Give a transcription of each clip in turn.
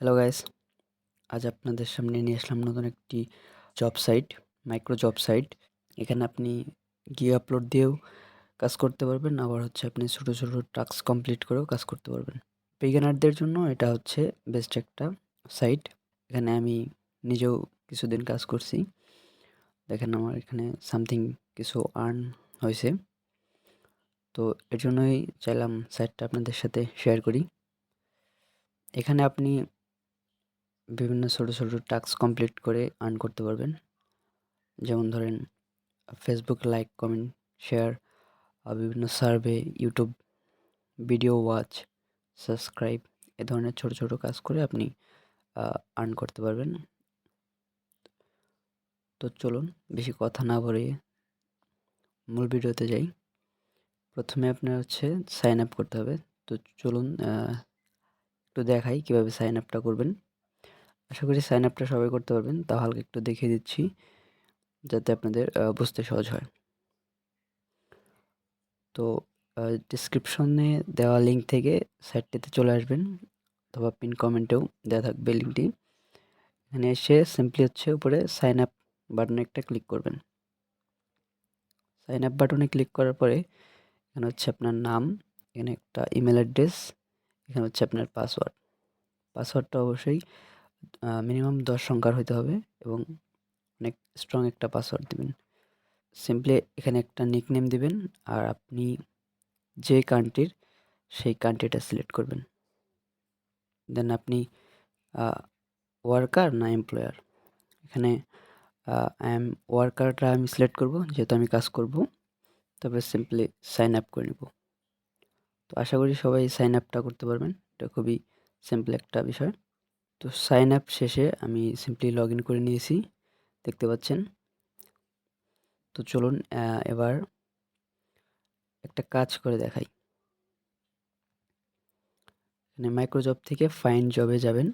Hello guys, আজ আপনাদের সামনে নিয়ে আসলাম নতুন একটি job site, micro job site. এখানে আপনি গিয়ে আপলোড দিয়েও কাজ করতে পারবেন, আবার হচ্ছে আপনি ছোটো ছোটো টাস্ক কমপ্লিট করেও কাজ করতে পারবেন। বিগিনারদের জন্য এটা হচ্ছে বেস্ট একটা সাইট। এখানে আমি নিজেও কিছুদিন কাজ করছি। দেখেন আমার এখানে সামথিং কিছু আর্ন হয়েছে। তো এর জন্যই চাইলাম সাইটটা আপনাদের সাথে শেয়ার করি। এখানে আপনি বিভিন্ন ছোটো ছোটো টাস্ক কমপ্লিট করে আর্ন করতে পারবেন। যেমন ধরেন ফেসবুক লাইক, কমেন্ট, শেয়ার, বিভিন্ন survey, YouTube video watch, subscribe এ ধরনের ছোট ছোট কাজ করে আপনি আর্ন করতে পারবেন। তো চলুন বেশি কথা না বাড়িয়ে মূল ভিডিওতে যাই। প্রথমে আপনার হচ্ছে সাইন আপ করতে হবে। তো চলুন একটু দেখাই কিভাবে সাইন আপটা করবেন। আশা করি সাইন আপটা সবাই করতে পারবেন, তাও হালকা একটু দেখিয়ে দিচ্ছি যাতে আপনাদের বুঝতে সহজ হয়। তো ডিসক্রিপশনে দেওয়া লিঙ্ক থেকে সাইটটিতে চলে আসবেন, অথবা পিন কমেন্টেও দেওয়া থাকবে লিঙ্কটি। এখানে এসে সিম্পলি হচ্ছে উপরে সাইন আপ বাটনে একটা ক্লিক করবেন। সাইন আপ বাটনে ক্লিক করার পরে এখানে হচ্ছে আপনার নাম, এখানে একটা ইমেল অ্যাড্রেস, এখানে হচ্ছে আপনার পাসওয়ার্ড। পাসওয়ার্ডটা অবশ্যই মিনিমাম 10 সংখ্যার হতে হবে এবং অনেক স্ট্রং একটা পাসওয়ার্ড দিবেন। সিম্পলি এখানে একটা নিকনেম দিবেন, আর আপনি যে কান্ট্রির সেই কান্ট্রিটা সিলেক্ট করবেন। দেন আপনি ওয়ার্কার না এমপ্লয়ার, এখানে আই এম ওয়ার্কারটা আমি সিলেক্ট করব যেহেতু আমি কাজ করব। তারপরে সিম্পলি সাইন আপ করে নেব। তো আশা করি সবাই সাইন আপটা করতে পারবেন, এটা খুবই সিম্পল একটা বিষয়। তো সাইন আপ শেষে আমি সিম্পলি লগ ইন করে নিয়েছি, দেখতে পাচ্ছেন। তো চলুন এবার একটা কাজ করে দেখাই। এখানে মাইক্রোজব থেকে ফাইন্ড জবে যাবেন।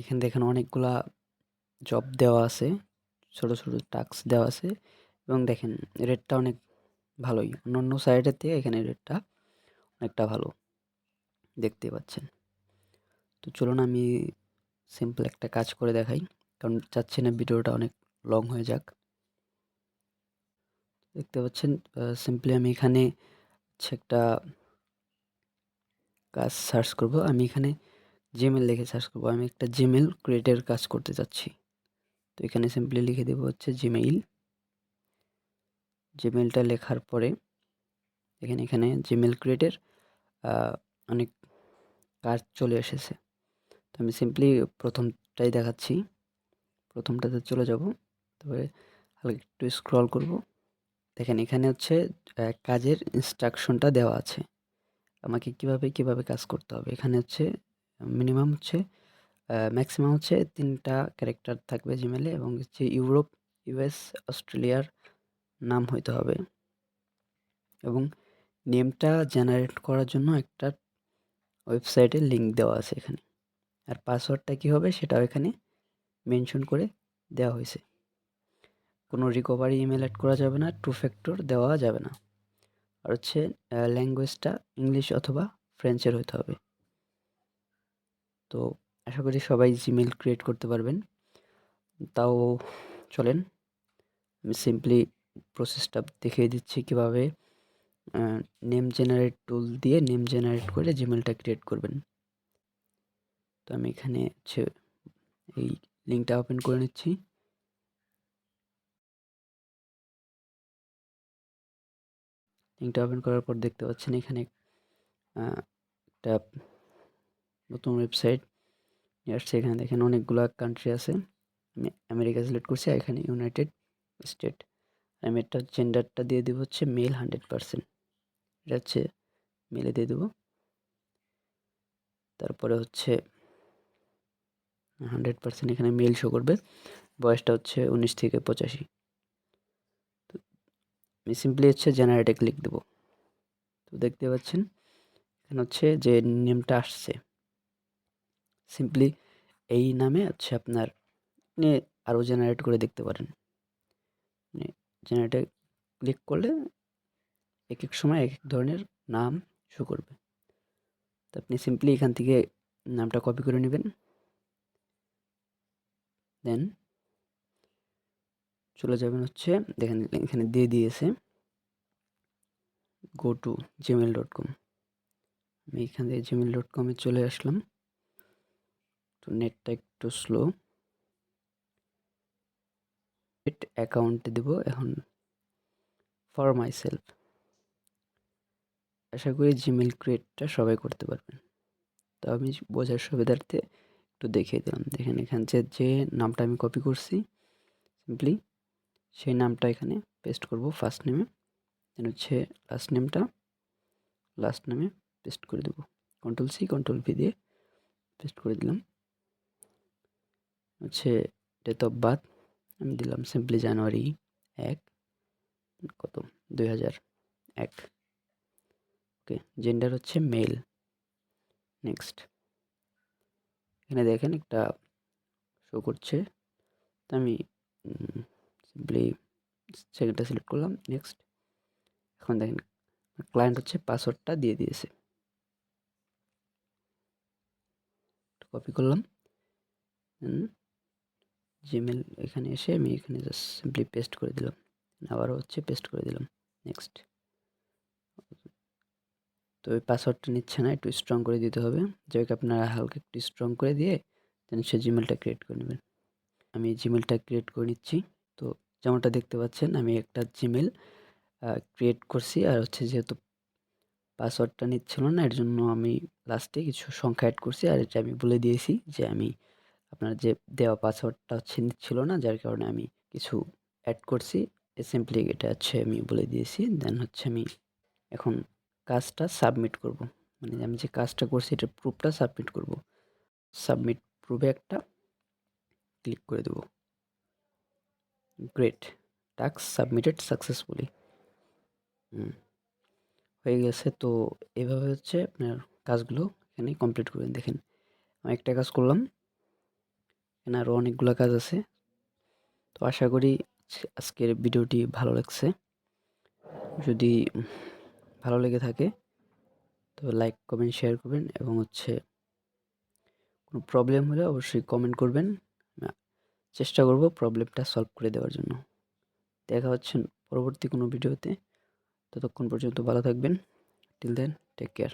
এখানে দেখেন অনেকগুলা জব দেওয়া আছে, ছোট ছোট টাস্ক দেওয়া আছে, এবং দেখেন রেটটা অনেক ভালোই, অন্যান্য সাইটের থেকে এখানে রেটটা অনেকটা ভালো, দেখতে পাচ্ছেন। তো চলুন আমি সিম্পল একটা কাজ করে দেখাই, কারণ চাচ্ছি না ভিডিওটা অনেক লং হয়ে যাক। দেখতে পাচ্ছেন সিম্পলি আমি এখানে হচ্ছে একটা কাজ সার্চ করব। আমি এখানে জিমেল লিখে সার্চ করব। আমি একটা জিমেল ক্রিয়েটের কাজ করতে চাচ্ছি। তো এখানে সিম্পলি লিখে দেব হচ্ছে জিমেইল। জিমেলটা লেখার পরে এখানে জিমেল ক্রিয়েটের অনেক কাজ চলে এসেছে। তো আমি সিম্পলি প্রথমটাই দেখাচ্ছি, প্রথমটাতে চলে যাব। তবে হালকা একটু স্ক্রল করব। দেখেন এখানে হচ্ছে কাজের ইনস্ট্রাকশনটা দেওয়া আছে, আমাকে কিভাবে কাজ করতে হবে। এখানে হচ্ছে মিনিমাম হচ্ছে ম্যাক্সিমাম হচ্ছে 3টা ক্যারেক্টার থাকবে জিমেলে, এবং হচ্ছে ইউরোপ, ইউএস, অস্ট্রেলিয়ার নাম হইতে হবে, এবং নেমটা জেনারেট করার জন্য একটা ওয়েবসাইটের লিঙ্ক দেওয়া আছে এখানে। আর পাসওয়ার্ডটা কী হবে সেটাও এখানে মেনশন করে দেওয়া হয়েছে। কোনো রিকভারি ইমেল অ্যাড করা যাবে না, টু ফ্যাক্টর দেওয়া যাবে না। আর হচ্ছে ল্যাঙ্গুয়েজটা ইংলিশ অথবা ফ্রেঞ্চের হতে হবে। তো আশা করি সবাই জিমেল ক্রিয়েট করতে পারবেন। তাও চলেন আমি সিম্পলি প্রসেসটা দেখিয়ে দিচ্ছি কিভাবে নেম জেনারেট টুল দিয়ে নেম জেনারেট করে জিমেলটা ক্রিয়েট করবেন। তো আমি এখানে হচ্ছে এই লিঙ্কটা ওপেন করে নিচ্ছি। লিঙ্কটা ওপেন করার পর দেখতে পাচ্ছেন এখানে একটা নতুন ওয়েবসাইট আসছে। এখানে দেখেন অনেকগুলা কান্ট্রি আছে। আমি আমেরিকা সিলেক্ট করছি, এখানে ইউনাইটেড স্টেট। আমি একটা জেন্ডারটা দিয়ে দেবো হচ্ছে মেল 100%, এটা হচ্ছে মেলে দিয়ে দেবো। তারপরে হচ্ছে 100% এখানে মেল শো করবে। বয়সটা হচ্ছে 19 থেকে 85। তো আমি সিম্পলি হচ্ছে জেনারেটে ক্লিক দেবো। তো দেখতে পাচ্ছেন এখানে হচ্ছে যে নেমটা আসছে, সিম্পলি এই নামে হচ্ছে আপনার আপনি আরও জেনারেট করে দেখতে পারেন। জেনারেটে ক্লিক করলে এক সময় এক ধরনের নাম শো করবে। তো আপনি সিম্পলি এখান থেকে নামটা কপি করে নেবেন, দেন চলে যাবেন হচ্ছে, দেখেন এখানে দিয়ে দিয়েছে গো টু gmail.com। আমি এখান থেকে gmail.com এ চলে আসলাম। তো নেটটা একটু স্লো। অ্যাকাউন্টে দেব এখন ফর মাই সেলফ। আশা করি জিমেল ক্রিয়েটটা সবাই করতে পারবেন। তো আমি বোঝার সুবিধার্থে একটু দেখিয়ে দিলাম। দেখেন এখানে যে নামটা আমি কপি করছি, সিম্পলি সেই নামটা এখানে পেস্ট করব ফার্স্ট নেমে, দেন হচ্ছে লাস্ট নেমে পেস্ট করে দেবো। Ctrl+C Ctrl+V দিয়ে পেস্ট করে দিলাম। হচ্ছে ডেট অফ বার্থ আমি দিলাম সিম্পলি জানুয়ারি 1 কত 2001। ওকে, জেন্ডার হচ্ছে মেল। নেক্সট, এখানে দেখেন একটা শো করছে, তো আমি সিম্পলি সেকেন্ডটা সিলেক্ট করলাম। নেক্সট, এখন দেখেন ক্লায়েন্ট হচ্ছে পাসওয়ার্ডটা দিয়ে দিয়েছে। কপি করলাম, জিমেল এখানে এসে আমি এখানে জাস্ট সিম্পলি পেস্ট করে দিলাম, আবারও হচ্ছে পেস্ট করে দিলাম। নেক্সট, তো ওই পাসওয়ার্ডটা নিচ্ছে না, একটু স্ট্রং করে দিতে হবে। যাকে আপনারা হালকা একটু স্ট্রং করে দিয়ে দেন সে জিমেলটা ক্রিয়েট করে নেবেন। আমি জিমেলটা ক্রিয়েট করে নিচ্ছি। তো যেমনটা দেখতে পাচ্ছেন আমি একটা জিমেল ক্রিয়েট করছি, আর হচ্ছে যেহেতু পাসওয়ার্ডটা নিচ্ছিল না এর জন্য আমি লাস্টে কিছু সংখ্যা অ্যাড করছি, আর এটা আমি বলে দিয়েছি যে আমি আপনার যে দেওয়া পাসওয়ার্ডটা হচ্ছে নিচ্ছিল না, যার কারণে আমি কিছু অ্যাড করছি। সিম্পলি এটা হচ্ছে আমি বলে দিয়েছি। দেন হচ্ছে আমি এখন কাজটা সাবমিট করব, মানে আমি যে কাজটা করছি এটা প্রুফটা সাবমিট করব। সাবমিট প্রুফে একটা ক্লিক করে দেব। গ্রেট, টাস্ক সাবমিটেড সাকসেসফুলি হয়ে গেছে। তো এভাবে হচ্ছে আপনার কাজগুলো এখানে কমপ্লিট করবেন। দেখেন আমি একটা কাজ করলাম, এখানে আরও অনেকগুলো কাজ আছে। তো আশা করি আজকের ভিডিওটি ভালো লাগছে। যদি ভালো লেগে থাকে তো লাইক কমেন্ট শেয়ার করবেন, এবং হচ্ছে কোনো প্রবলেম হলে অবশ্যই কমেন্ট করবেন। চেষ্টা করব প্রবলেমটা সলভ করে দেওয়ার জন্য। দেখা হচ্ছে পরবর্তী কোনো ভিডিওতে। ততক্ষণ পর্যন্ত ভালো থাকবেন। Till then, take care.